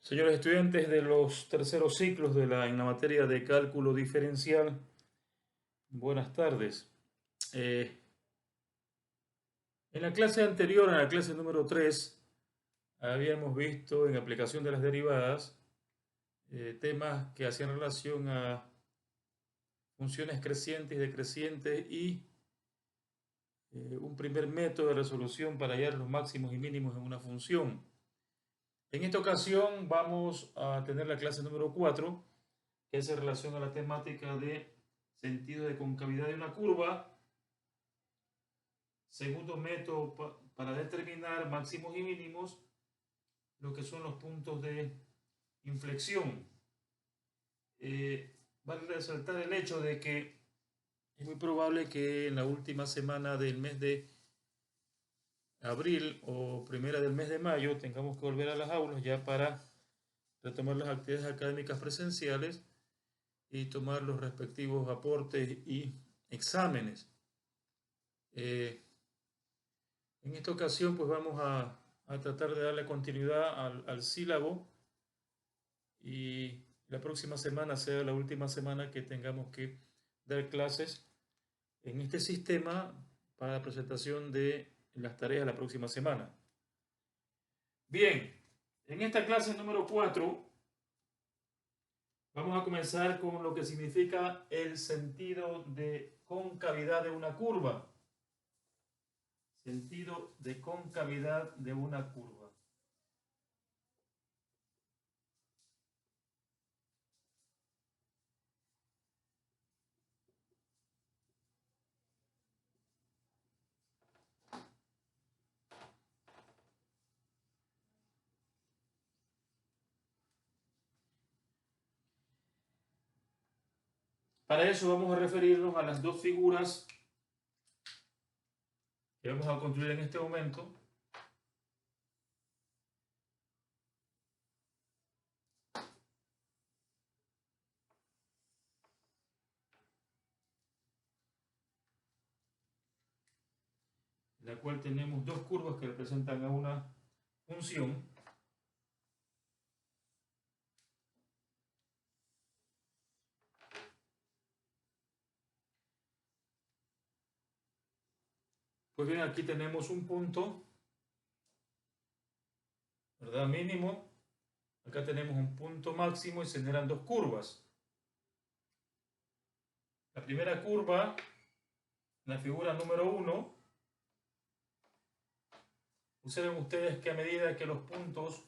Señores estudiantes de los terceros ciclos en la materia de cálculo diferencial, buenas tardes. En la clase anterior, en la clase número 3, habíamos visto en aplicación de las derivadas temas que hacían relación a funciones crecientes y decrecientes y un primer método de resolución para hallar los máximos y mínimos en una función. En esta ocasión vamos a tener la clase número 4, que es en relación a la temática de sentido de concavidad de una curva. Segundo método para determinar máximos y mínimos, lo que son los puntos de inflexión. Vale resaltar el hecho de que es muy probable que en la última semana del mes de abril o primera del mes de mayo tengamos que volver a las aulas ya para retomar las actividades académicas presenciales y tomar los respectivos aportes y exámenes. En esta ocasión pues vamos a tratar de darle continuidad al sílabo y la próxima semana sea la última semana que tengamos que dar clases en este sistema para la presentación de las tareas de la próxima semana. Bien, en esta clase número 4 vamos a comenzar con lo que significa el sentido de concavidad de una curva. Sentido de concavidad de una curva. Para eso vamos a referirnos a las dos figuras que vamos a construir en este momento. En la cual tenemos dos curvas que representan a una función. Pues bien, aquí tenemos un punto, ¿verdad? Mínimo. Acá tenemos un punto máximo y se generan dos curvas. La primera curva, la figura número 1, observen ustedes que a medida que los puntos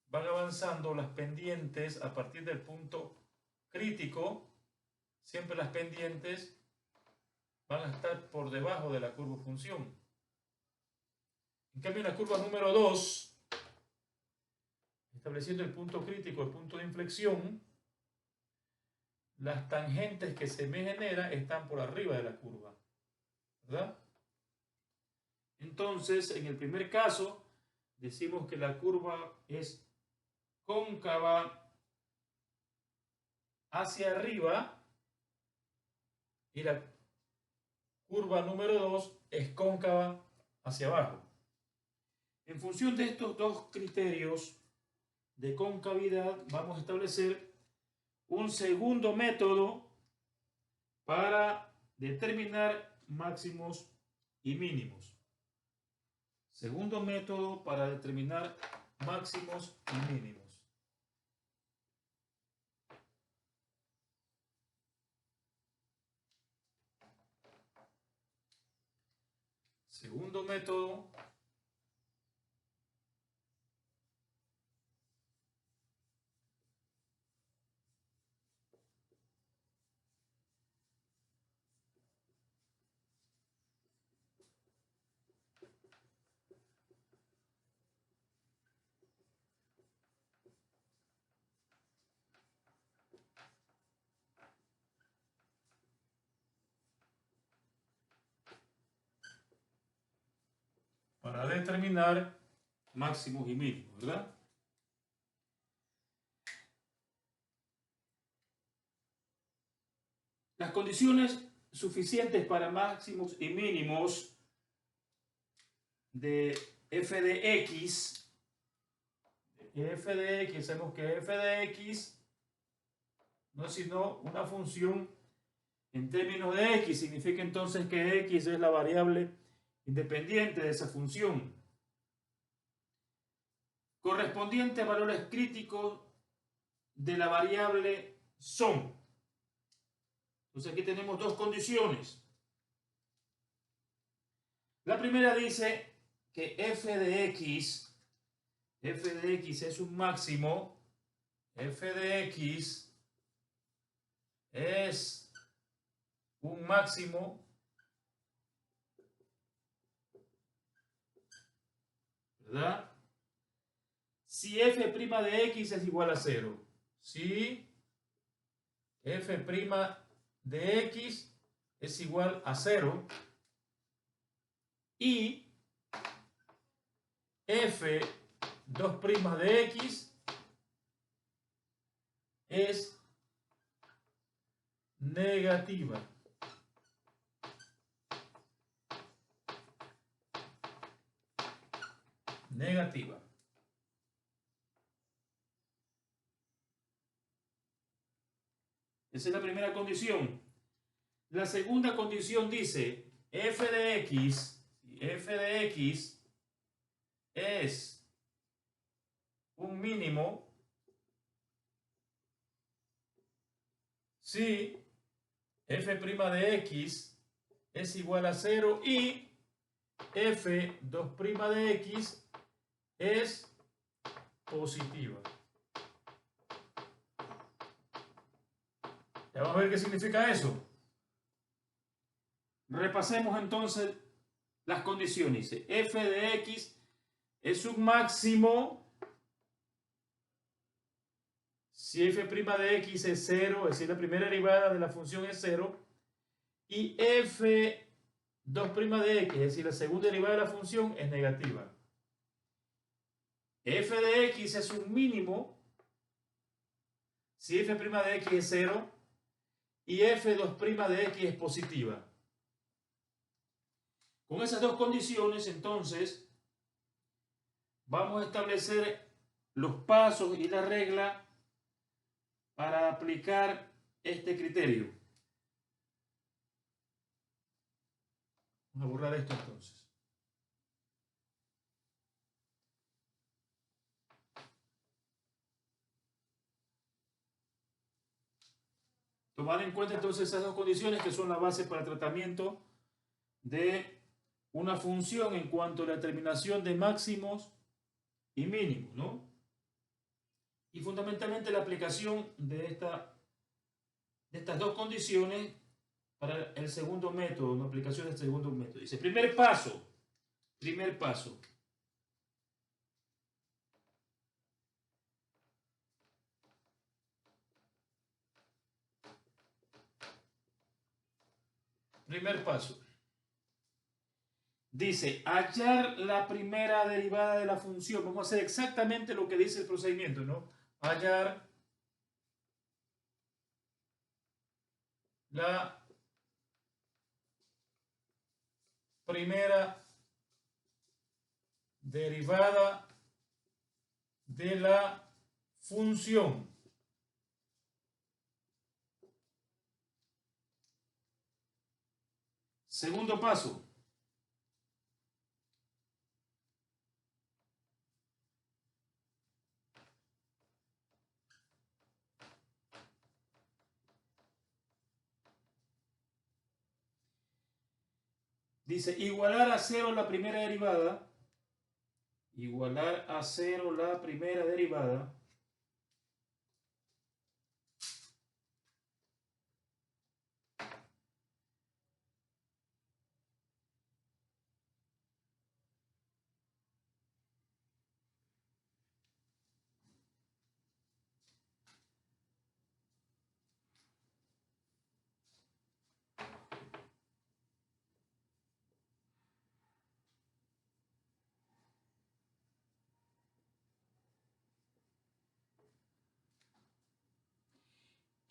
van avanzando, las pendientes a partir del punto crítico, siempre las pendientes van a estar por debajo de la curva función. En cambio, en la curva número 2, estableciendo el punto crítico, el punto de inflexión, las tangentes que se me generan están por arriba de la curva, ¿verdad? Entonces, en el primer caso, decimos que la curva es cóncava hacia arriba y la curva número 2 es cóncava hacia abajo. En función de estos dos criterios de concavidad, vamos a establecer un segundo método para determinar máximos y mínimos. Segundo método para determinar máximos y mínimos. Segundo método para determinar máximos y mínimos, ¿verdad? Las condiciones suficientes para máximos y mínimos de f de x f de x, sabemos que f de x no es sino una función en términos de x, significa entonces que x es la variable independiente de esa función, correspondiente a valores críticos de la variable son. Entonces aquí tenemos dos condiciones. La primera dice que f de x es un máximo, f de x es un máximo, ¿verdad? Si f' de x es igual a 0. Si f' de x es igual a 0 y f 2' de x es negativa. Negativa. Esa es la primera condición. La segunda condición dice f de x es un mínimo si f' de x es igual a 0 y f 2' de x es positiva. Ya vamos a ver qué significa eso. Repasemos entonces las condiciones. Dice, f de x es un máximo si f' de x es 0, es decir, la primera derivada de la función es 0, y f 2' de x, es decir, la segunda derivada de la función es negativa. F de x es un mínimo si f' de x es 0 y f 2' de x es positiva. Con esas dos condiciones, entonces, vamos a establecer los pasos y la regla para aplicar este criterio. Vamos a borrar esto entonces. Tomar en cuenta entonces esas dos condiciones que son la base para el tratamiento de una función en cuanto a la determinación de máximos y mínimos, ¿no? Y fundamentalmente la aplicación de estas dos condiciones para el segundo método, una aplicación del segundo método. Dice, primer paso. Primer paso. Primer paso. Dice, hallar la primera derivada de la función. Vamos a hacer exactamente lo que dice el procedimiento, ¿no? Hallar la primera derivada de la función. Segundo paso. Dice, igualar a 0 la primera derivada. Igualar a 0 la primera derivada.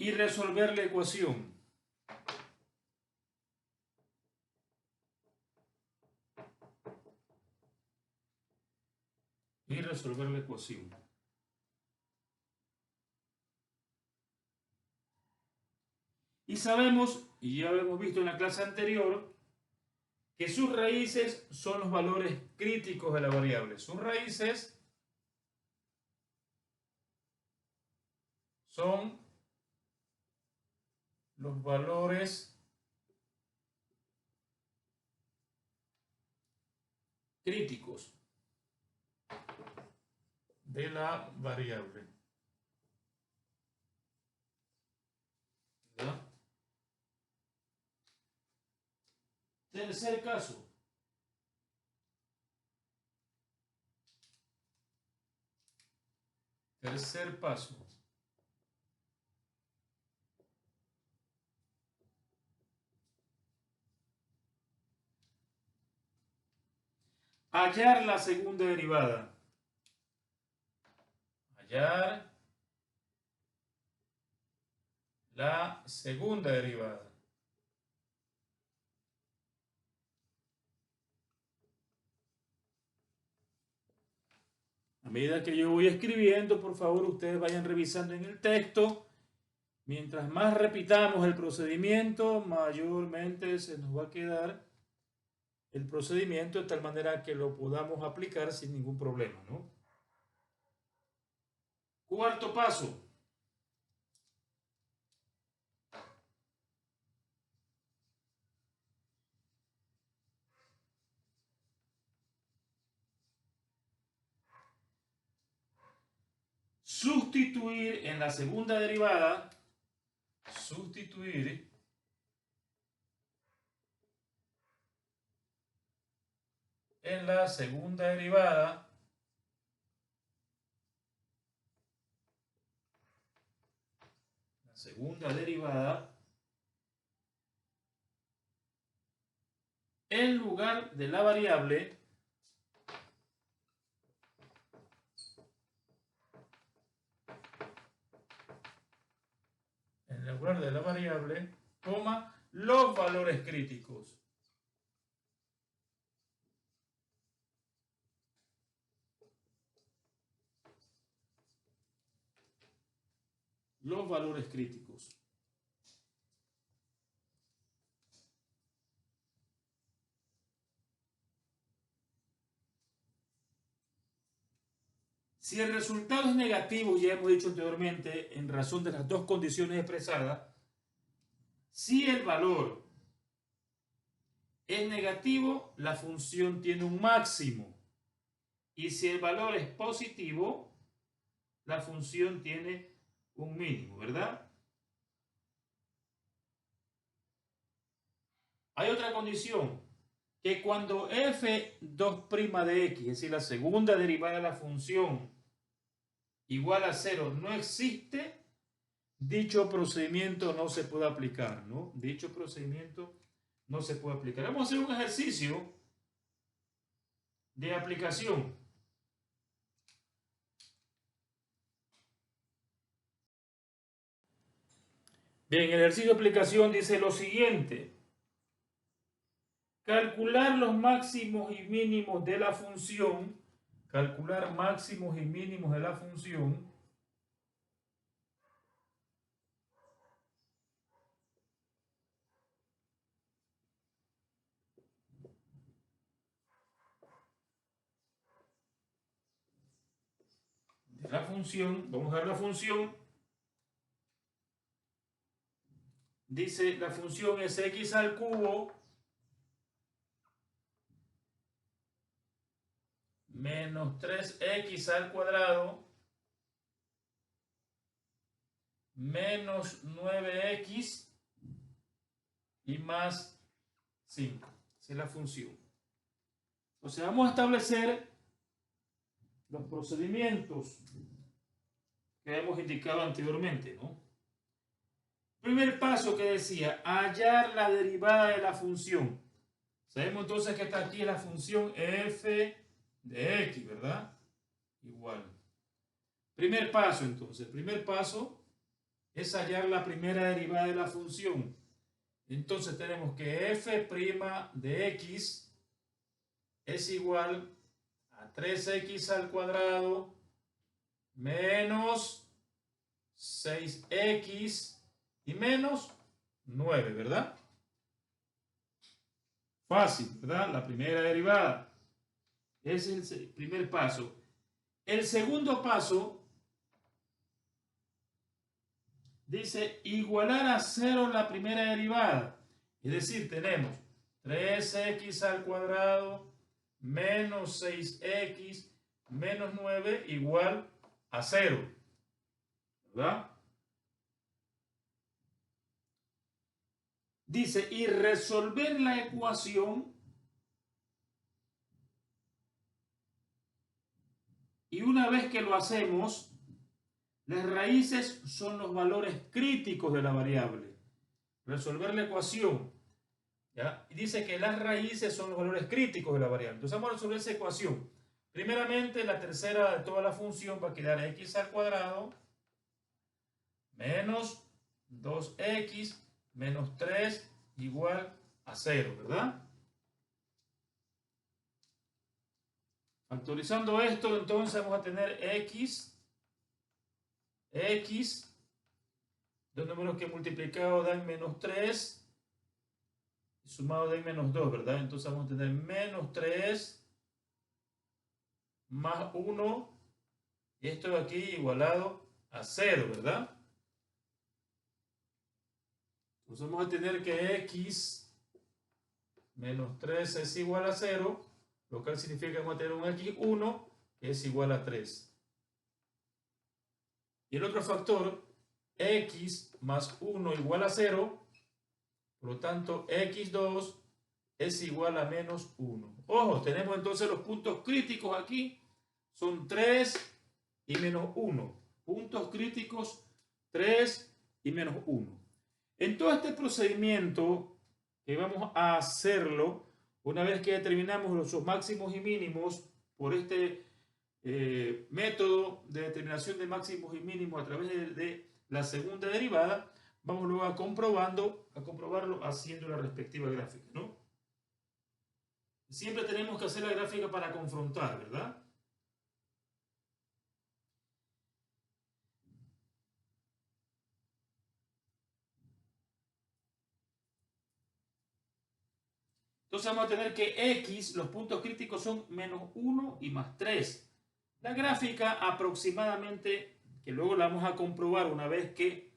Y resolver la ecuación. Y resolver la ecuación. Y sabemos, y ya lo hemos visto en la clase anterior, que sus raíces son los valores críticos de la variable. Sus raíces son los valores críticos de la variable. ¿Verdad? Tercer caso. Tercer paso. Hallar la segunda derivada. Hallar la segunda derivada. A medida que yo voy escribiendo, por favor, ustedes vayan revisando en el texto. Mientras más repitamos el procedimiento, mayormente se nos va a quedar el procedimiento de tal manera que lo podamos aplicar sin ningún problema, ¿no? Cuarto paso. Sustituir en la segunda derivada, sustituir en la segunda derivada en lugar de la variable toma los valores críticos. Los valores críticos. Si el resultado es negativo, ya hemos dicho anteriormente, en razón de las dos condiciones expresadas, si el valor es negativo, la función tiene un máximo. Y si el valor es positivo, la función tiene un mínimo, ¿verdad? Hay otra condición, que cuando f2' de x, es decir, la segunda derivada de la función, igual a 0 no existe, dicho procedimiento no se puede aplicar, ¿no? Dicho procedimiento no se puede aplicar. Vamos a hacer un ejercicio de aplicación. Bien, el ejercicio de aplicación dice lo siguiente. Calcular los máximos y mínimos de la función. Calcular máximos y mínimos de la función. De la función, vamos a ver la función. Dice, la función es x al cubo menos 3x al cuadrado menos 9x y más 5. Esa es la función. O sea, vamos a establecer los procedimientos que hemos indicado anteriormente, ¿no? Primer paso que decía, hallar la derivada de la función. Sabemos entonces que está aquí la función f de x, ¿verdad? Igual. Primer paso entonces, el primer paso es hallar la primera derivada de la función. Entonces tenemos que f' de x es igual a 3x al cuadrado menos 6x y menos 9, ¿verdad? Fácil, ¿verdad? La primera derivada. Ese es el primer paso. El segundo paso dice igualar a 0 la primera derivada. Es decir, tenemos 3x al cuadrado menos 6x menos 9 igual a 0. ¿Verdad? Dice, y resolver la ecuación, y una vez que lo hacemos, las raíces son los valores críticos de la variable. Resolver la ecuación, ¿ya? Y dice que las raíces son los valores críticos de la variable. Entonces vamos a resolver esa ecuación. Primeramente, la tercera de toda la función va a quedar x al cuadrado menos 2x menos 3 igual a 0, ¿verdad? Factorizando esto, entonces vamos a tener x, dos números que multiplicados dan menos 3, y sumados dan menos 2, ¿verdad? Entonces vamos a tener menos 3 más 1, y esto de aquí igualado a 0, ¿verdad? Entonces vamos a tener que x menos 3 es igual a 0, lo cual significa que vamos a tener un x1 que es igual a 3. Y el otro factor, x más 1 igual a 0, por lo tanto x2 es igual a menos 1. Ojo, tenemos entonces los puntos críticos aquí, son 3 y menos 1. Puntos críticos 3 y menos 1. En todo este procedimiento que vamos a hacerlo, una vez que determinamos los máximos y mínimos por este método de determinación de máximos y mínimos a través de la segunda derivada, vamos luego a comprobarlo haciendo la respectiva gráfica, ¿no? Siempre tenemos que hacer la gráfica para confrontar, ¿verdad? Entonces vamos a tener que x, los puntos críticos son menos 1 y más 3. La gráfica aproximadamente, que luego la vamos a comprobar una vez que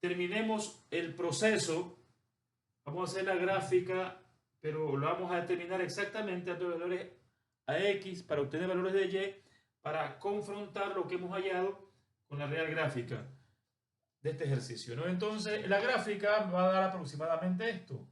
terminemos el proceso, vamos a hacer la gráfica, pero lo vamos a determinar exactamente dando valores a x para obtener valores de y, para confrontar lo que hemos hallado con la real gráfica de este ejercicio, ¿no? Entonces, la gráfica va a dar aproximadamente esto.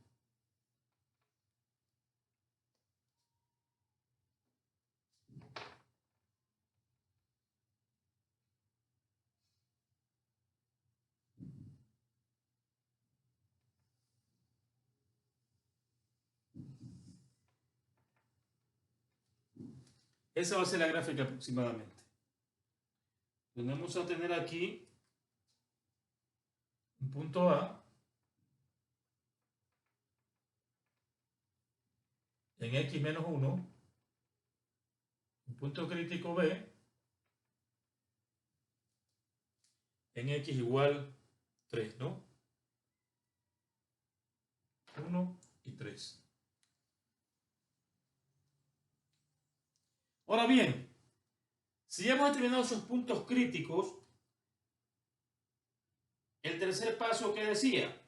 Esa va a ser la gráfica aproximadamente. Vamos a tener aquí un punto A en x menos 1, un punto crítico B en x igual 3, ¿no? 1 y 3. Ahora bien, si ya hemos determinado esos puntos críticos, el tercer paso que decía,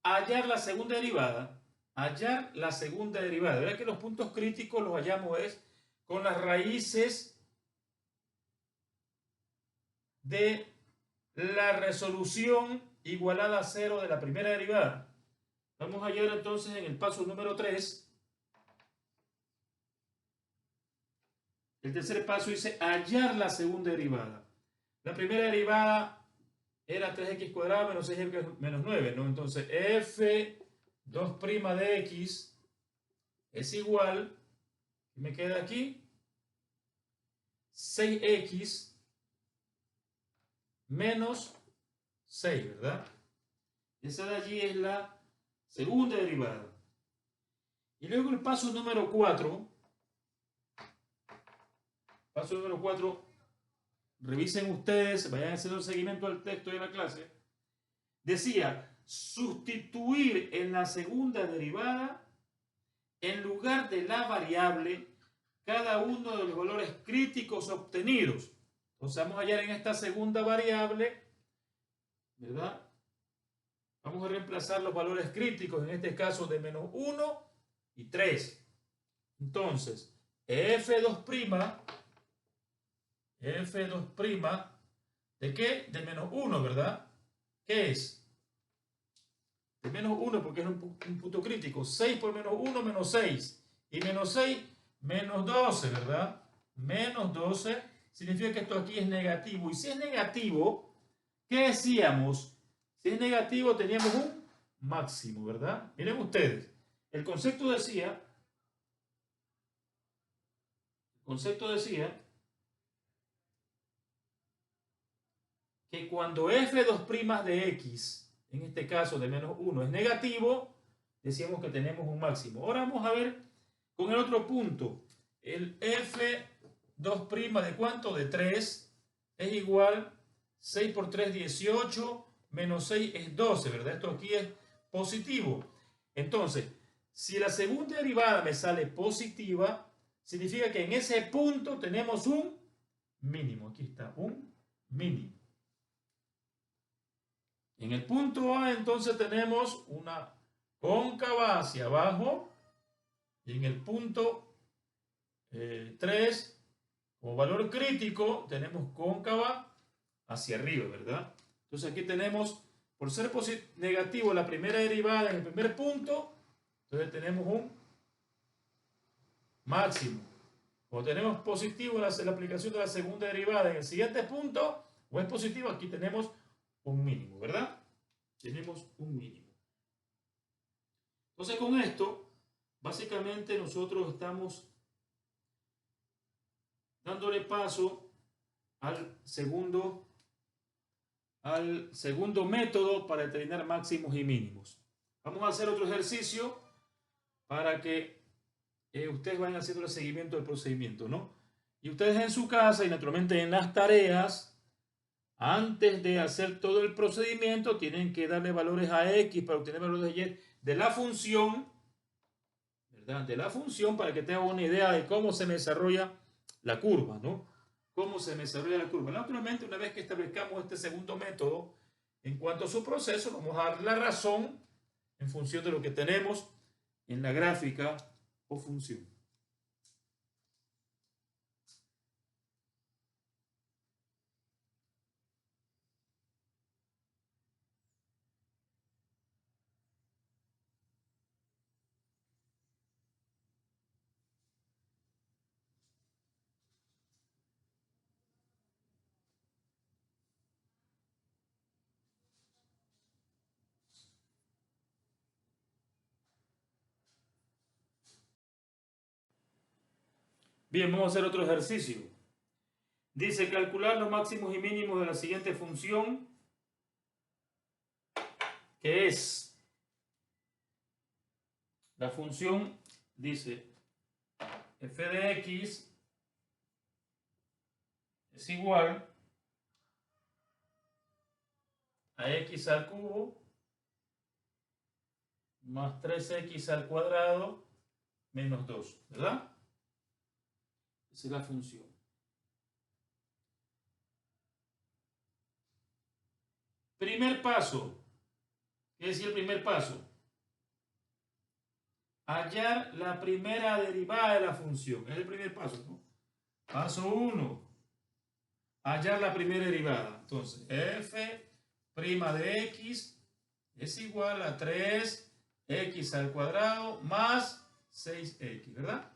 hallar la segunda derivada. Hallar la segunda derivada. Verá que los puntos críticos los hallamos es con las raíces de la resolución igualada a 0 de la primera derivada. Vamos a hallar entonces en el paso número 3. El tercer paso dice hallar la segunda derivada. La primera derivada era 3x cuadrado menos 6x menos 9, ¿no? Entonces f2' de x es igual, ¿qué me queda aquí? 6x menos 6, ¿verdad? Esa de allí es la segunda derivada. Y luego el paso número 4. Paso número 4, revisen ustedes, vayan haciendo el seguimiento al texto de la clase, decía sustituir en la segunda derivada, en lugar de la variable, cada uno de los valores críticos obtenidos. Entonces vamos a hallar en esta segunda variable, ¿verdad? Vamos a reemplazar los valores críticos, en este caso de menos 1 y 3. Entonces, F2', ¿de qué? De menos 1, ¿verdad? ¿Qué es? De menos 1 porque es un punto crítico. 6 por menos 1, menos 6. Y menos 6, menos 12, ¿verdad? Menos 12 significa que esto aquí es negativo. Y si es negativo, ¿qué decíamos? Si es negativo teníamos un máximo, ¿verdad? Miren ustedes. El concepto decía que cuando f2' de x, en este caso de menos 1, es negativo, decíamos que tenemos un máximo. Ahora vamos a ver con el otro punto. El f2' de ¿cuánto? De 3 es igual 6 por 3, 18, menos 6 es 12, ¿verdad? Esto aquí es positivo. Entonces, si la segunda derivada me sale positiva, significa que en ese punto tenemos un mínimo. Aquí está, un mínimo. En el punto A, entonces, tenemos una cóncava hacia abajo. Y en el punto 3, como valor crítico, tenemos cóncava hacia arriba, ¿verdad? Entonces aquí tenemos, por ser negativo la primera derivada en el primer punto, entonces tenemos un máximo. Cuando tenemos positivo la aplicación de la segunda derivada en el siguiente punto, o es positivo, aquí tenemos un mínimo, ¿verdad? Tenemos un mínimo. Entonces con esto, básicamente nosotros estamos dándole paso al segundo método para determinar máximos y mínimos. Vamos a hacer otro ejercicio para que ustedes vayan haciendo el seguimiento del procedimiento, ¿no? Y ustedes en su casa y naturalmente en las tareas, antes de hacer todo el procedimiento, tienen que darle valores a x para obtener valores de y de la función, ¿verdad? De la función, para que tengan una idea de cómo se desarrolla la curva, ¿no? Cómo se desarrolla la curva. Naturalmente, una vez que establezcamos este segundo método, en cuanto a su proceso, vamos a dar la razón en función de lo que tenemos en la gráfica o función. Bien, vamos a hacer otro ejercicio. Dice calcular los máximos y mínimos de la siguiente función, que es la función, dice, f de x es igual a x al cubo más 3x al cuadrado menos 2, ¿verdad? Esa es la función. Primer paso. ¿Qué decía el primer paso? Hallar la primera derivada de la función. Es el primer paso, ¿no? Paso 1. Hallar la primera derivada. Entonces, f' de x es igual a 3x al cuadrado más 6x, ¿verdad?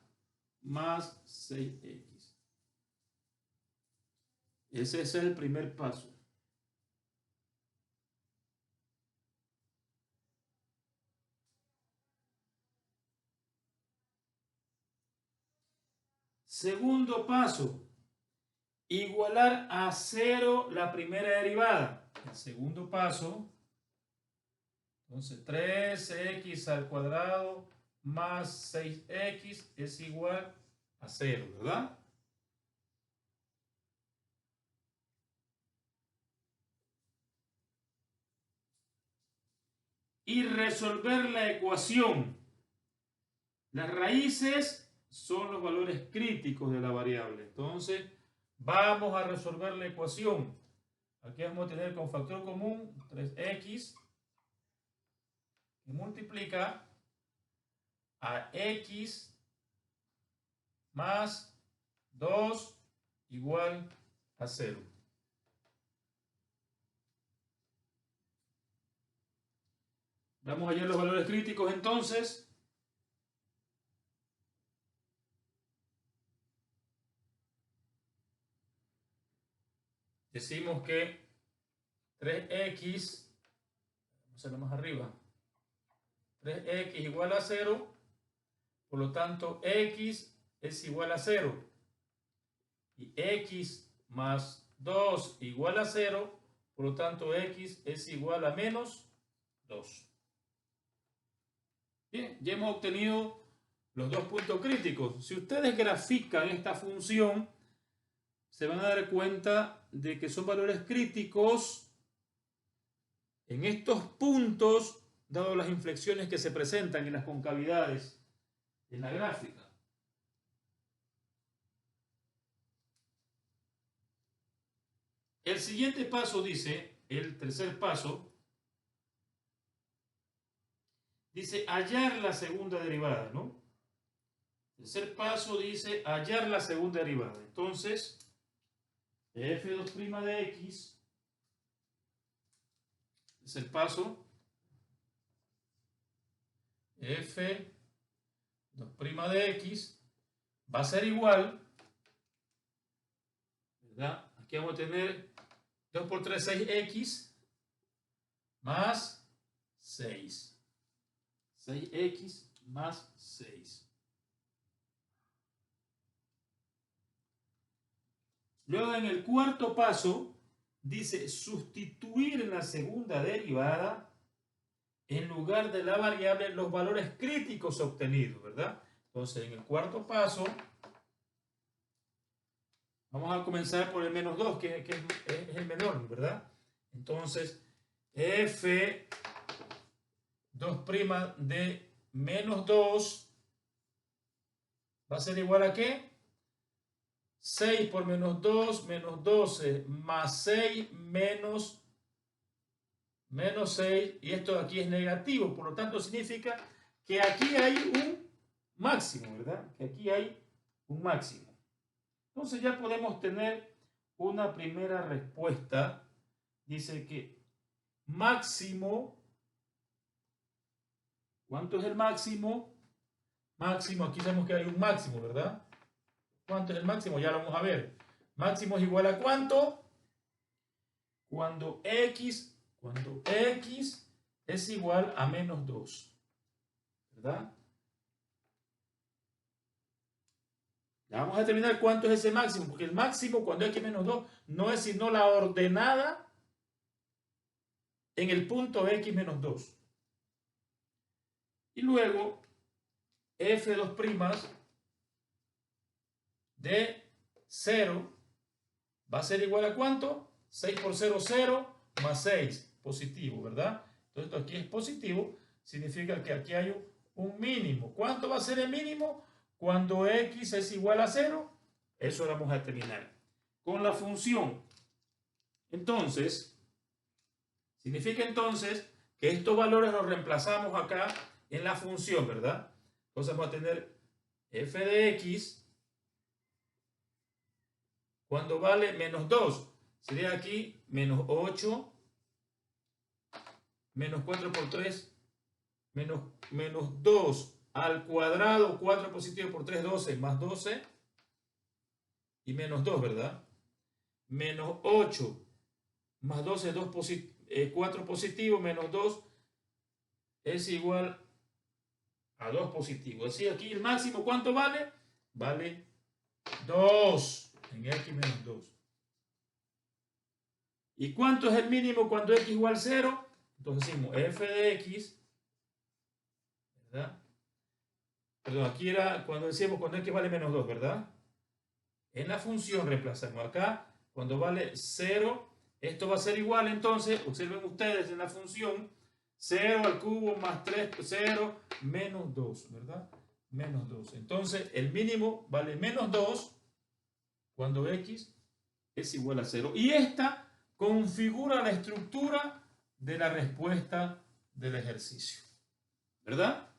Más 6x. Ese es el primer paso. Segundo paso, igualar a 0 la primera derivada. El segundo paso, entonces 3x al cuadrado más 6x es igual a 0, ¿verdad? y resolver la ecuación. Las raíces son los valores críticos de la variable. Entonces, vamos a resolver la ecuación. Aquí vamos a tener con factor común 3x que multiplica a x más 2 igual a 0. Vamos a hallar los valores críticos entonces. Decimos que 3x, vamos a hacerlo más arriba, 3x igual a 0, por lo tanto x es igual a 0. Y x más 2 igual a 0, por lo tanto x es igual a menos 2. Bien, ya hemos obtenido los dos puntos críticos. Si ustedes grafican esta función, se van a dar cuenta de que son valores críticos en estos puntos, dado las inflexiones que se presentan en las concavidades en la gráfica. El siguiente paso dice, el tercer paso, dice hallar la segunda derivada, ¿no? El tercer paso dice hallar la segunda derivada. Entonces, f2' de x es el paso f2' de x va a ser igual, ¿verdad? Aquí vamos a tener 2 por 3, 6x más 6. 6x más 6. Luego en el cuarto paso dice sustituir en la segunda derivada en lugar de la variable los valores críticos obtenidos, ¿verdad? Entonces en el cuarto paso vamos a comenzar por el menos 2, que es el menor, ¿verdad? Entonces f2' de menos 2 va a ser igual a ¿qué? 6 por menos 2, menos 12, más 6, menos 6, y esto aquí es negativo, por lo tanto significa que aquí hay un máximo, ¿verdad? Que aquí hay un máximo. Entonces ya podemos tener una primera respuesta. Dice que máximo, ¿cuánto es el máximo? Máximo, aquí sabemos que hay un máximo, ¿verdad? ¿Cuánto es el máximo? Ya lo vamos a ver. Máximo es igual a ¿cuánto? Cuando x es igual a menos 2, ¿verdad? Ya vamos a determinar cuánto es ese máximo, porque el máximo cuando x menos 2 no es sino la ordenada en el punto x menos 2. Y luego f2' de 0 va a ser igual a ¿cuánto? 6 por 0, 0, más 6, positivo, ¿verdad? Entonces esto aquí es positivo, significa que aquí hay un mínimo. ¿Cuánto va a ser el mínimo? Cuando x es igual a 0, eso lo vamos a determinar con la función. Entonces, significa entonces que estos valores los reemplazamos acá en la función, ¿verdad? Entonces vamos a tener f de x cuando vale menos 2. Sería aquí menos 8, menos 4 por 3, menos 2 al cuadrado, 4 positivo por 3, 12, más 12, y menos 2, ¿verdad? Menos 8, más 12, 4 positivo, menos 2, es igual a 2 positivo. Así aquí el máximo, ¿cuánto vale? Vale 2 en x menos 2. ¿Y cuánto es el mínimo cuando x igual a 0? Entonces decimos f de x, ¿verdad? Perdón, aquí era cuando decíamos cuando x vale menos 2, ¿verdad? En la función reemplazamos acá, cuando vale 0, esto va a ser igual, entonces, observen ustedes en la función, 0 al cubo más 3, 0, menos 2, ¿verdad? Menos 2. Entonces, el mínimo vale menos 2 cuando x es igual a 0. Y esta configura la estructura de la respuesta del ejercicio, ¿verdad?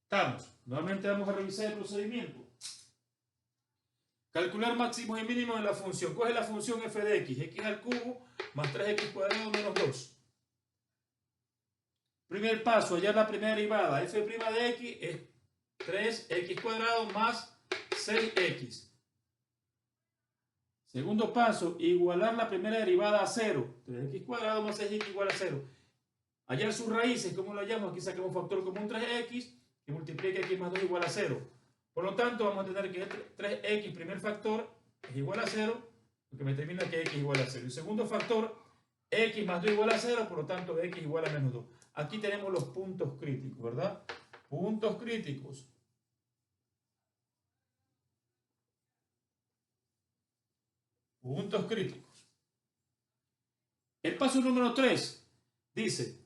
Estamos. Nuevamente vamos a revisar el procedimiento. Calcular máximos y mínimos de la función. Coge la función f de x, x al cubo más 3x cuadrado menos 2. Primer paso, hallar la primera derivada. F' de x es 3x cuadrado más 6x. Segundo paso, igualar la primera derivada a 0. 3x cuadrado más 6x igual a 0. Hallar sus raíces, ¿cómo lo hallamos? Aquí sacamos factor común 3x que multiplica x más 2 igual a 0. Por lo tanto, vamos a tener que 3x primer factor es igual a 0, lo que me determina que x igual a 0. Y segundo factor, x más 2 igual a 0, por lo tanto x igual a menos 2. Aquí tenemos los puntos críticos, ¿verdad? Puntos críticos. Puntos críticos. El paso número 3 dice,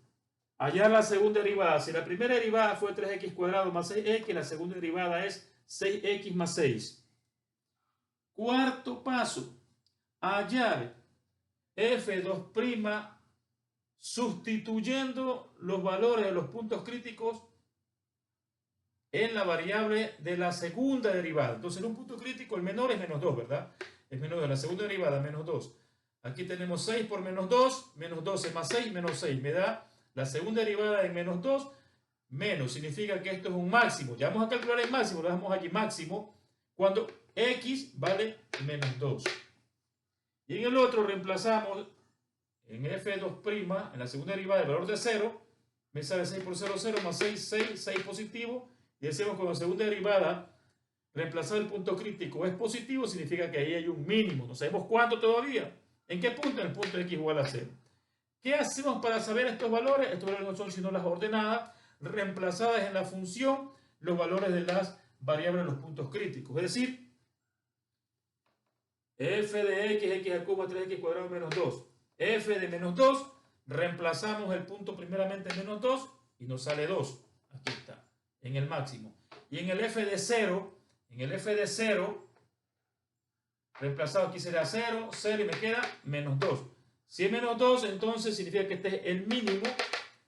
hallar la segunda derivada. Si la primera derivada fue 3x cuadrado más 6x, la segunda derivada es 6x más 6. Cuarto paso, hallar f2' sustituyendo los valores de los puntos críticos en la variable de la segunda derivada. Entonces, en un punto crítico, el menor es menos 2, ¿verdad? Es menos 2. La segunda derivada, menos 2. Aquí tenemos 6 por menos 2. Menos 12 más 6, menos 6. Me da la segunda derivada en menos 2. Menos significa que esto es un máximo. Ya vamos a calcular el máximo. Lo dejamos allí máximo cuando x vale menos 2. Y en el otro reemplazamos en f2', en la segunda derivada, el valor de 0. Me sale 6 por 0, 0 más 6, 6, 6 positivo. Y decimos con la segunda derivada, reemplazar el punto crítico es positivo, significa que ahí hay un mínimo. No sabemos cuánto todavía. ¿En qué punto? En el punto x igual a 0. ¿Qué hacemos para saber estos valores? Estos valores no son sino las ordenadas reemplazadas en la función, los valores de las variables de los puntos críticos. Es decir, f de x, x al cubo más 3x cuadrado menos 2. F de menos 2, reemplazamos el punto primeramente en menos 2 y nos sale 2. Aquí está, en el máximo. Y en el f de 0, reemplazado aquí será 0, 0 y me queda menos 2. Si es menos 2, entonces significa que este es el mínimo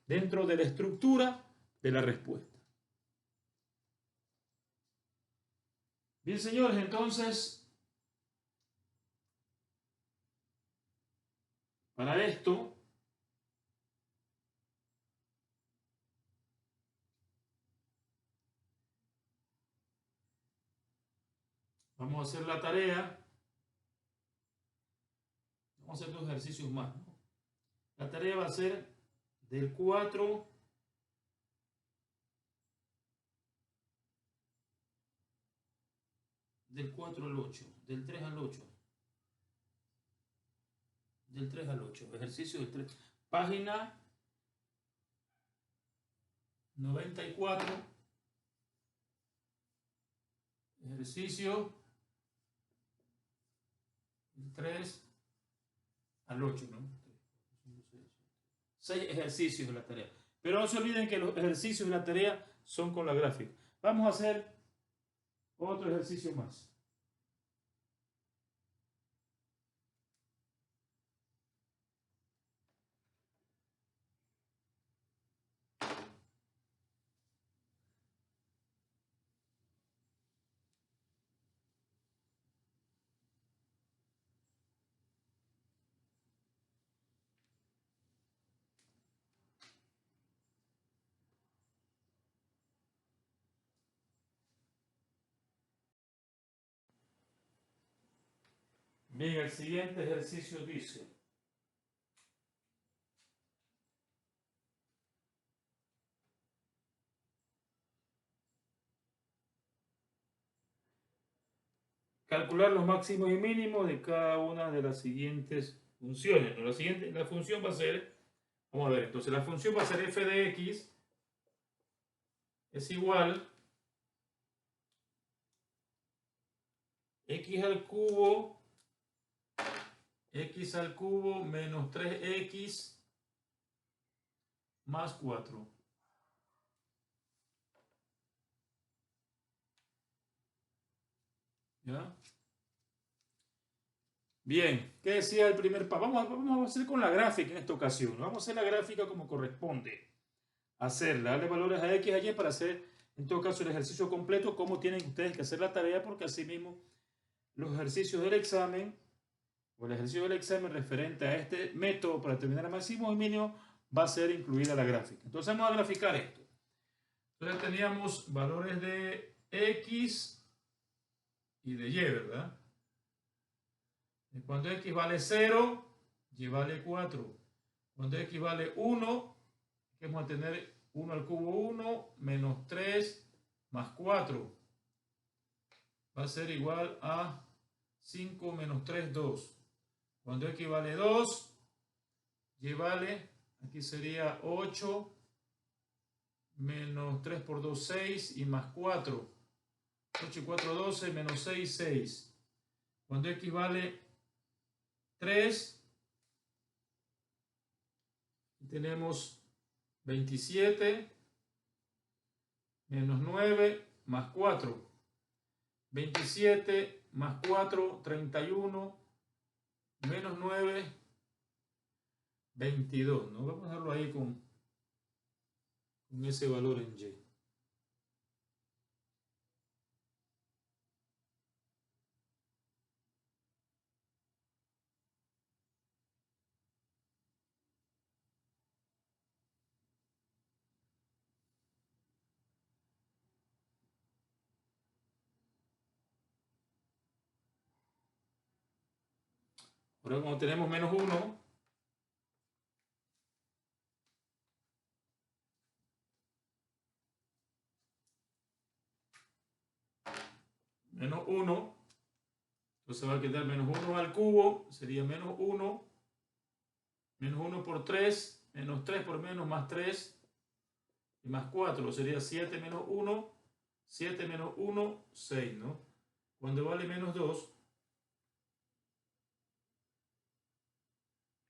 dentro de la estructura de la respuesta. Bien, señores, entonces, para esto, vamos a hacer la tarea. Vamos a hacer 2 ejercicios más, ¿no? La tarea va a ser del 4 al 8, del 3 al 8. Del 3 al 8, ejercicio del 3. Página 94, ejercicio del 3 al 8, ¿no? 6 ejercicios de la tarea. Pero no se olviden que los ejercicios de la tarea son con la gráfica. Vamos a hacer otro ejercicio más. Bien, el siguiente ejercicio dice: calcular los máximos y mínimos de cada una de las siguientes funciones. La función va a ser, vamos a ver, entonces la función va a ser f de x es igual x al cubo menos 3x más 4. ¿Ya? Bien, ¿qué decía el primer paso? Vamos a hacer con la gráfica en esta ocasión. Vamos a hacer la gráfica como corresponde. Hacerla, darle valores a X, a Y para hacer, en todo caso, el ejercicio completo, cómo tienen ustedes que hacer la tarea, porque así mismo los ejercicios del examen, o el ejercicio del examen referente a este método para determinar el máximo y mínimo, va a ser incluida la gráfica. Entonces vamos a graficar esto. Entonces teníamos valores de X y de Y, ¿verdad? Cuando X vale 0, Y vale 4. Cuando X vale 1, que vamos a tener 1 al cubo 1 menos 3 más 4. Va a ser igual a 5 menos 3, 2. Cuando X vale 2, Y vale, aquí sería 8 menos 3 por 2, 6 y más 4. 8 y 4, 12 menos 6, 6. Cuando X vale 3, tenemos 27 menos 9 más 4. 27 más 4, 31 menos 9, 22. ¿No? Vamos a dejarlo ahí con ese valor en Y. Ahora como tenemos menos 1, menos 1, entonces va a quedar menos 1 al cubo, sería menos 1, menos 1 por 3, menos 3 por menos más 3, y más 4, sería 7 menos 1, 7 menos 1, 6, ¿no? Cuando vale menos 2,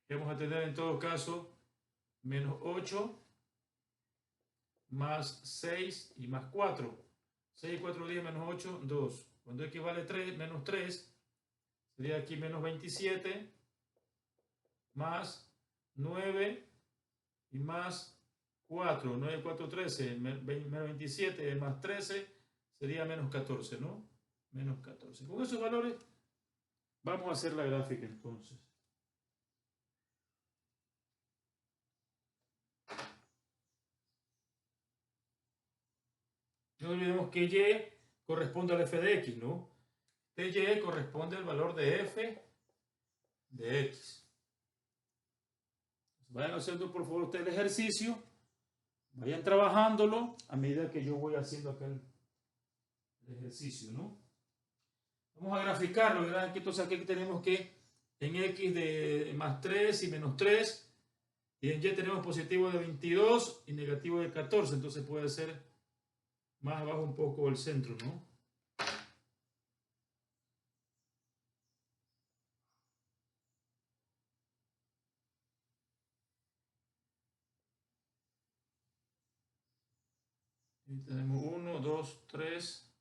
vamos a tener en todo caso menos 8 más 6 y más 4. 6 y 4, 10 menos 8, 2. Cuando X vale 3, menos 3, sería aquí menos 27 más 9 y más 4. 9, 4, 13. Menos 27 más 13 sería menos 14, ¿no? Menos 14. Con esos valores vamos a hacer la gráfica entonces. No olvidemos que Y corresponde al f de X, ¿no? Y corresponde al valor de f de X. Vayan haciendo por favor ustedes el ejercicio, vayan trabajándolo a medida que yo voy haciendo acá el ejercicio, ¿no? Vamos a graficarlo, ¿verdad? Entonces aquí tenemos que en X de más 3 y menos 3, y en Y tenemos positivo de 22 y negativo de 14, entonces puede ser más abajo un poco el centro, ¿no? Y tenemos 1, 2, 3,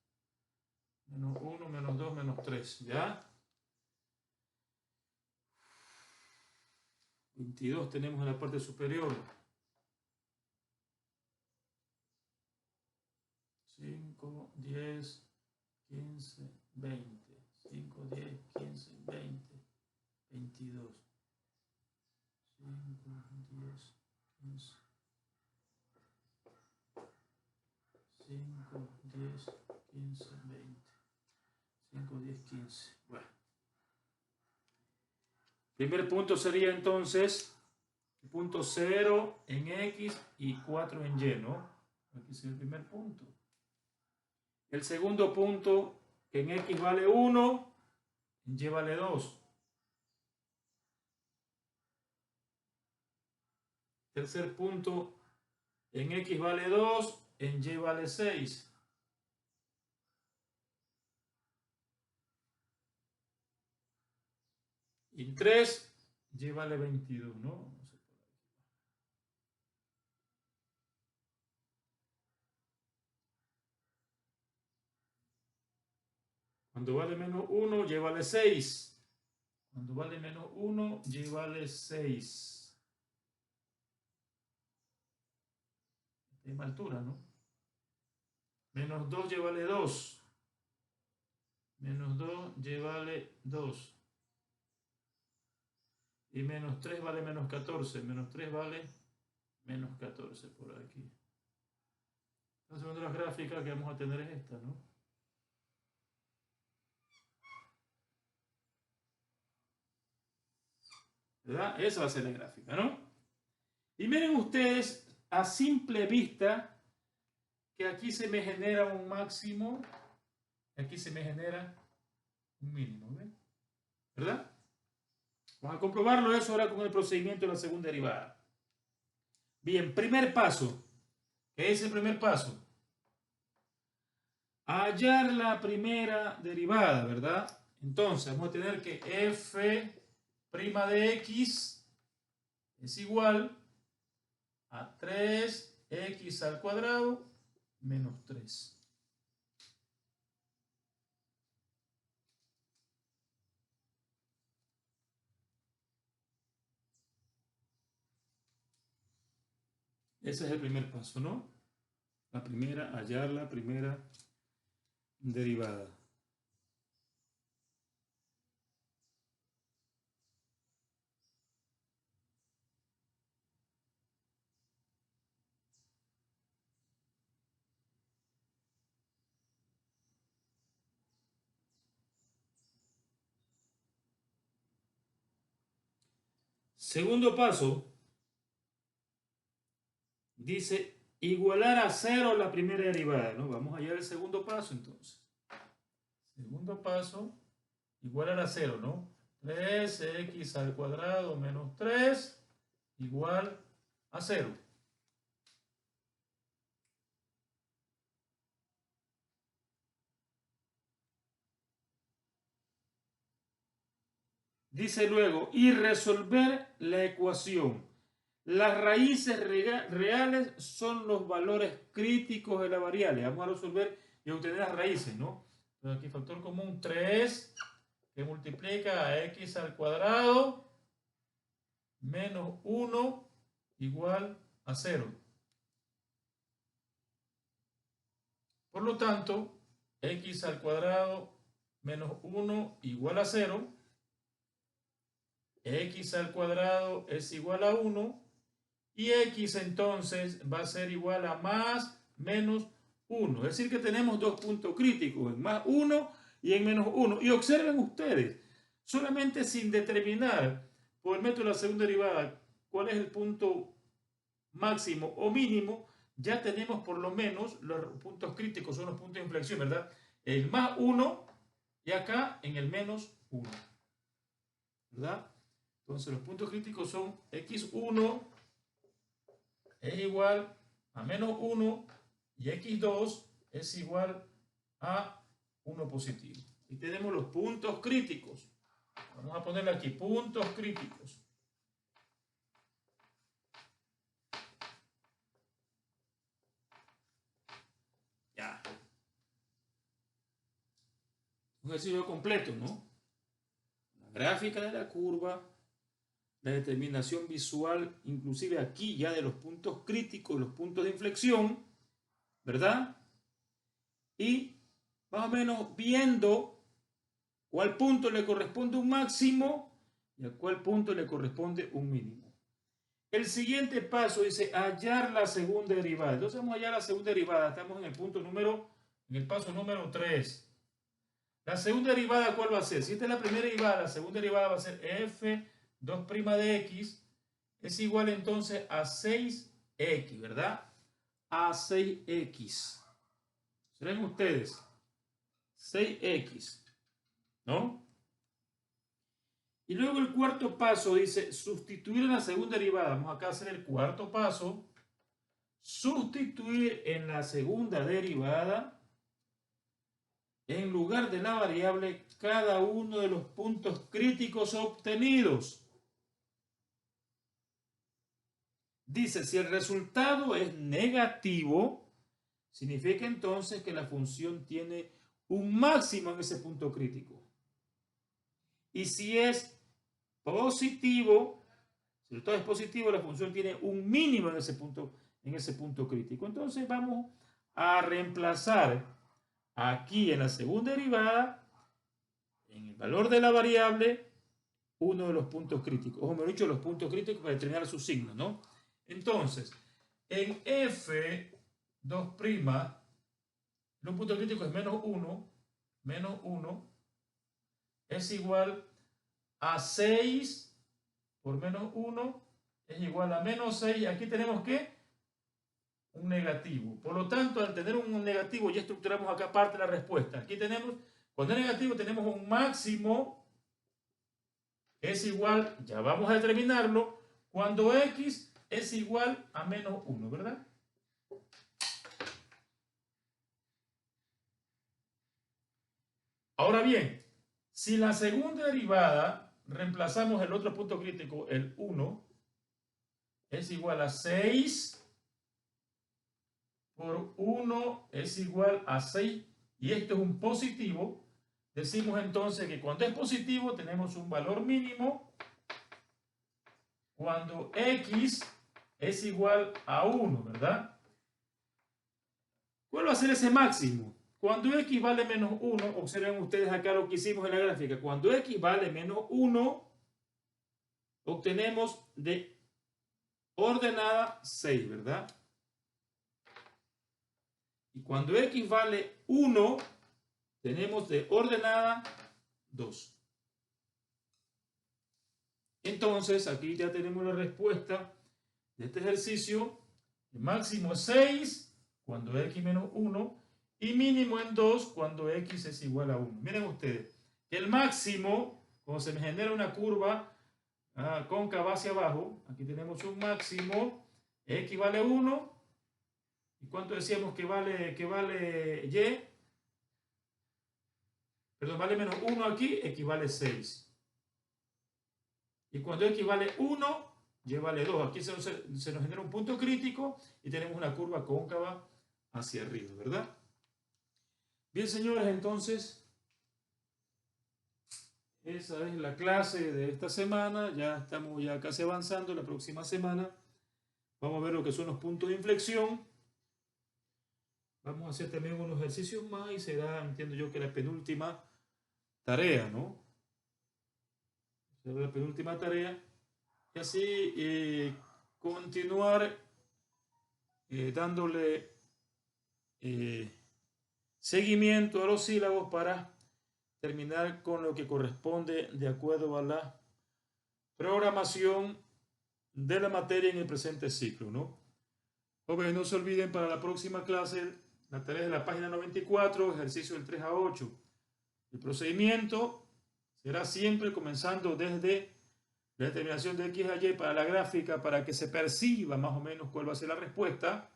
menos 1, menos 2, menos 3, ¿ya? 22 tenemos en la parte superior. 5, 10, 15, 20. 5, 10, 15, 20, 22. 5, 10, 15. 5, 10, 15, 20. 5, 10, 15. Bueno. Primer punto sería entonces punto 0 en X y 4 en Y, ¿no? Aquí es el primer punto. El segundo punto, en X vale 1, en Y vale 2. Tercer punto, en X vale 2, en Y vale 6. Y 3, Y vale 22, ¿no? Cuando vale menos 1, y vale 6. Cuando vale menos 1, y vale 6. De misma altura, ¿no? Menos 2, y vale 2. Menos 2, y vale 2. Y menos 3 vale menos 14. Menos 3 vale menos 14 por aquí. Entonces, una de las gráficas que vamos a tener es esta, ¿no? ¿Verdad? Esa va a ser la gráfica, ¿no? Y miren ustedes, a simple vista, que aquí se me genera un máximo, aquí se me genera un mínimo, ¿ven? ¿Verdad? Vamos a comprobarlo eso ahora con el procedimiento de la segunda derivada. Bien, primer paso. ¿Qué es el primer paso? Hallar la primera derivada, ¿verdad? Entonces, vamos a tener que f' de x es igual a 3x al cuadrado menos 3. Ese es el primer paso, ¿no? Hallar la primera derivada. Segundo paso, dice igualar a 0 la primera derivada, ¿no? Vamos a hallar el segundo paso entonces. Segundo paso, igualar a 0, ¿no? 3x al cuadrado menos 3 igual a 0. Dice luego, y resolver la ecuación. Las raíces reales son los valores críticos de la variable. Vamos a resolver y obtener las raíces, ¿no? Entonces aquí factor común 3 que multiplica a x al cuadrado menos 1 igual a 0. Por lo tanto, x al cuadrado menos 1 igual a 0. X al cuadrado es igual a 1. Y x entonces va a ser igual a más menos 1. Es decir que tenemos dos puntos críticos, en más 1 y en menos 1. Y observen ustedes, solamente sin determinar por el método de la segunda derivada cuál es el punto máximo o mínimo, ya tenemos por lo menos los puntos críticos, son los puntos de inflexión, ¿verdad? El más 1 y acá en el menos 1, ¿verdad? Entonces los puntos críticos son x1 es igual a menos 1 y x2 es igual a 1 positivo. Y tenemos los puntos críticos. Vamos a ponerle aquí puntos críticos. Ya. Un ejercicio completo, ¿no? La gráfica de la curva, la determinación visual, inclusive aquí ya de los puntos críticos, los puntos de inflexión, ¿verdad? Y más o menos viendo cuál punto le corresponde un máximo y a cuál punto le corresponde un mínimo. El siguiente paso dice hallar la segunda derivada. Entonces vamos a hallar la segunda derivada. Estamos en el paso número 3. La segunda derivada, ¿cuál va a ser? Si esta es la primera derivada, la segunda derivada va a ser f2' de x es igual entonces a 6x, ¿verdad? A 6x. ¿Serán ustedes? 6x, ¿no? Y luego el cuarto paso dice sustituir en la segunda derivada. Vamos acá a hacer el cuarto paso. Sustituir en la segunda derivada, en lugar de la variable, cada uno de los puntos críticos obtenidos. Dice, si el resultado es negativo, significa entonces que la función tiene un máximo en ese punto crítico. Y si es positivo, si el resultado es positivo, la función tiene un mínimo en ese punto crítico. Entonces vamos a reemplazar aquí en la segunda derivada, en el valor de la variable, uno de los puntos críticos, o mejor dicho, los puntos críticos para determinar su signo, ¿no? Entonces, en F2', un punto crítico es menos 1 es igual a 6 por menos 1 es igual a menos 6. Aquí tenemos que un negativo. Por lo tanto, al tener un negativo, ya estructuramos acá parte de la respuesta. Aquí tenemos, cuando es negativo, tenemos un máximo es igual, ya vamos a determinarlo, cuando x es igual a menos 1, ¿verdad? Ahora bien, si la segunda derivada reemplazamos el otro punto crítico, el 1, es igual a 6 por 1 es igual a 6, y esto es un positivo, decimos entonces que cuando es positivo tenemos un valor mínimo cuando x es igual a 1, ¿verdad? ¿Cuál va a ser ese máximo? Cuando x vale menos 1, observen ustedes acá lo que hicimos en la gráfica, cuando x vale menos 1, obtenemos de ordenada 6, ¿verdad? Y cuando x vale 1, tenemos de ordenada 2. Entonces, aquí ya tenemos la respuesta de este ejercicio. El máximo es 6 cuando x menos 1 y mínimo en 2 cuando x es igual a 1. Miren ustedes, que el máximo, cuando se me genera una curva cóncava hacia abajo, aquí tenemos un máximo, x vale 1. ¿Y cuánto decíamos que vale y? Perdón, vale menos 1 aquí, x vale 6. Y cuando x vale 1, y vale 2. Aquí se nos genera un punto crítico y tenemos una curva cóncava hacia arriba, ¿verdad? Bien, señores, entonces, esa es la clase de esta semana. Ya estamos ya casi avanzando. La próxima semana vamos a ver lo que son los puntos de inflexión. Vamos a hacer también unos ejercicios más y será, entiendo yo, que la penúltima tarea, ¿no? Será la penúltima tarea. Y así continuar dándole seguimiento a los sílabos para terminar con lo que corresponde de acuerdo a la programación de la materia en el presente ciclo, ¿no? Jóvenes, no se olviden para la próxima clase la tarea de la página 94, ejercicio del 3 a 8. El procedimiento será siempre comenzando desde la determinación de x a y para la gráfica para que se perciba más o menos cuál va a ser la respuesta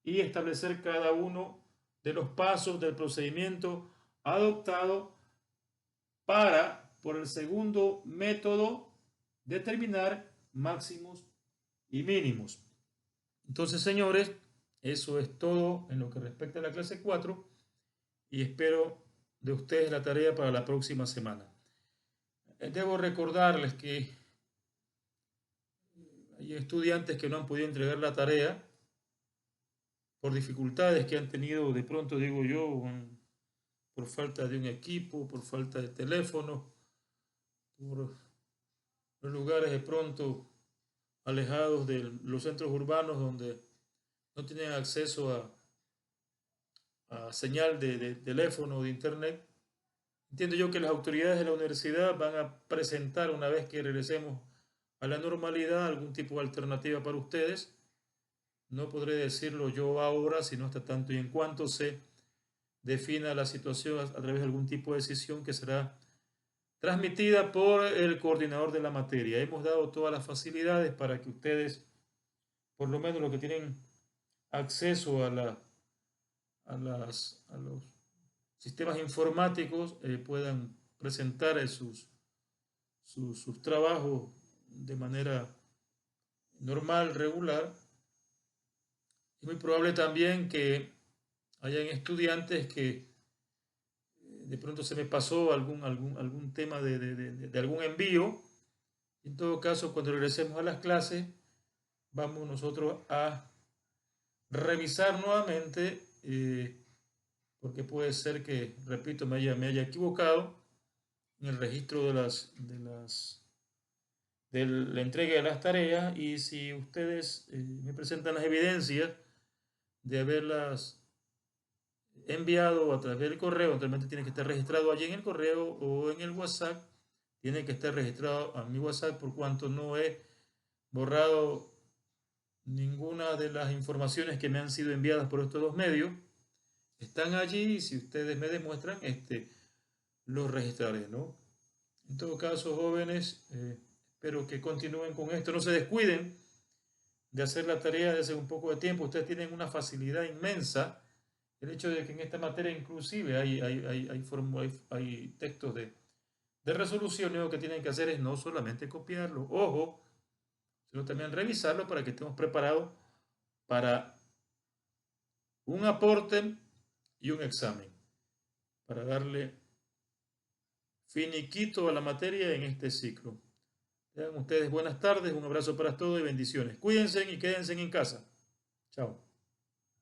y establecer cada uno de los pasos del procedimiento adoptado para, por el segundo método, determinar máximos y mínimos. Entonces, señores, eso es todo en lo que respecta a la clase 4 y espero de ustedes la tarea para la próxima semana. Debo recordarles que hay estudiantes que no han podido entregar la tarea por dificultades que han tenido, de pronto digo yo, por falta de un equipo, por falta de teléfono, por lugares de pronto alejados de los centros urbanos donde no tienen acceso a señal de teléfono o de internet. Entiendo yo que las autoridades de la universidad van a presentar, una vez que regresemos a la normalidad, algún tipo de alternativa para ustedes. No podré decirlo yo ahora, sino hasta tanto y en cuanto se defina la situación a través de algún tipo de decisión que será transmitida por el coordinador de la materia. Hemos dado todas las facilidades para que ustedes, por lo menos los que tienen acceso a los sistemas informáticos, puedan presentar sus trabajos de manera normal, regular. Es muy probable también que hayan estudiantes que de pronto se me pasó algún tema de algún envío. En todo caso, cuando regresemos a las clases, vamos nosotros a revisar nuevamente, porque puede ser que, repito, me haya equivocado en el registro de la entrega de las tareas, y si ustedes me presentan las evidencias de haberlas enviado a través del correo, naturalmente tiene que estar registrado allí en el correo o en el WhatsApp, tiene que estar registrado a mi WhatsApp, por cuanto no he borrado ninguna de las informaciones que me han sido enviadas por estos dos medios. Están allí y si ustedes me demuestran, los registraré, ¿no? En todo caso, jóvenes, espero que continúen con esto, no se descuiden de hacer la tarea desde un poco de tiempo. Ustedes tienen una facilidad inmensa. El hecho de que en esta materia inclusive hay textos de resolución, lo que tienen que hacer es no solamente copiarlo, ojo, sino también revisarlo para que estemos preparados para un aporte y un examen, para darle finiquito a la materia en este ciclo. Tengan ustedes buenas tardes, un abrazo para todos y bendiciones. Cuídense y quédense en casa. Chao.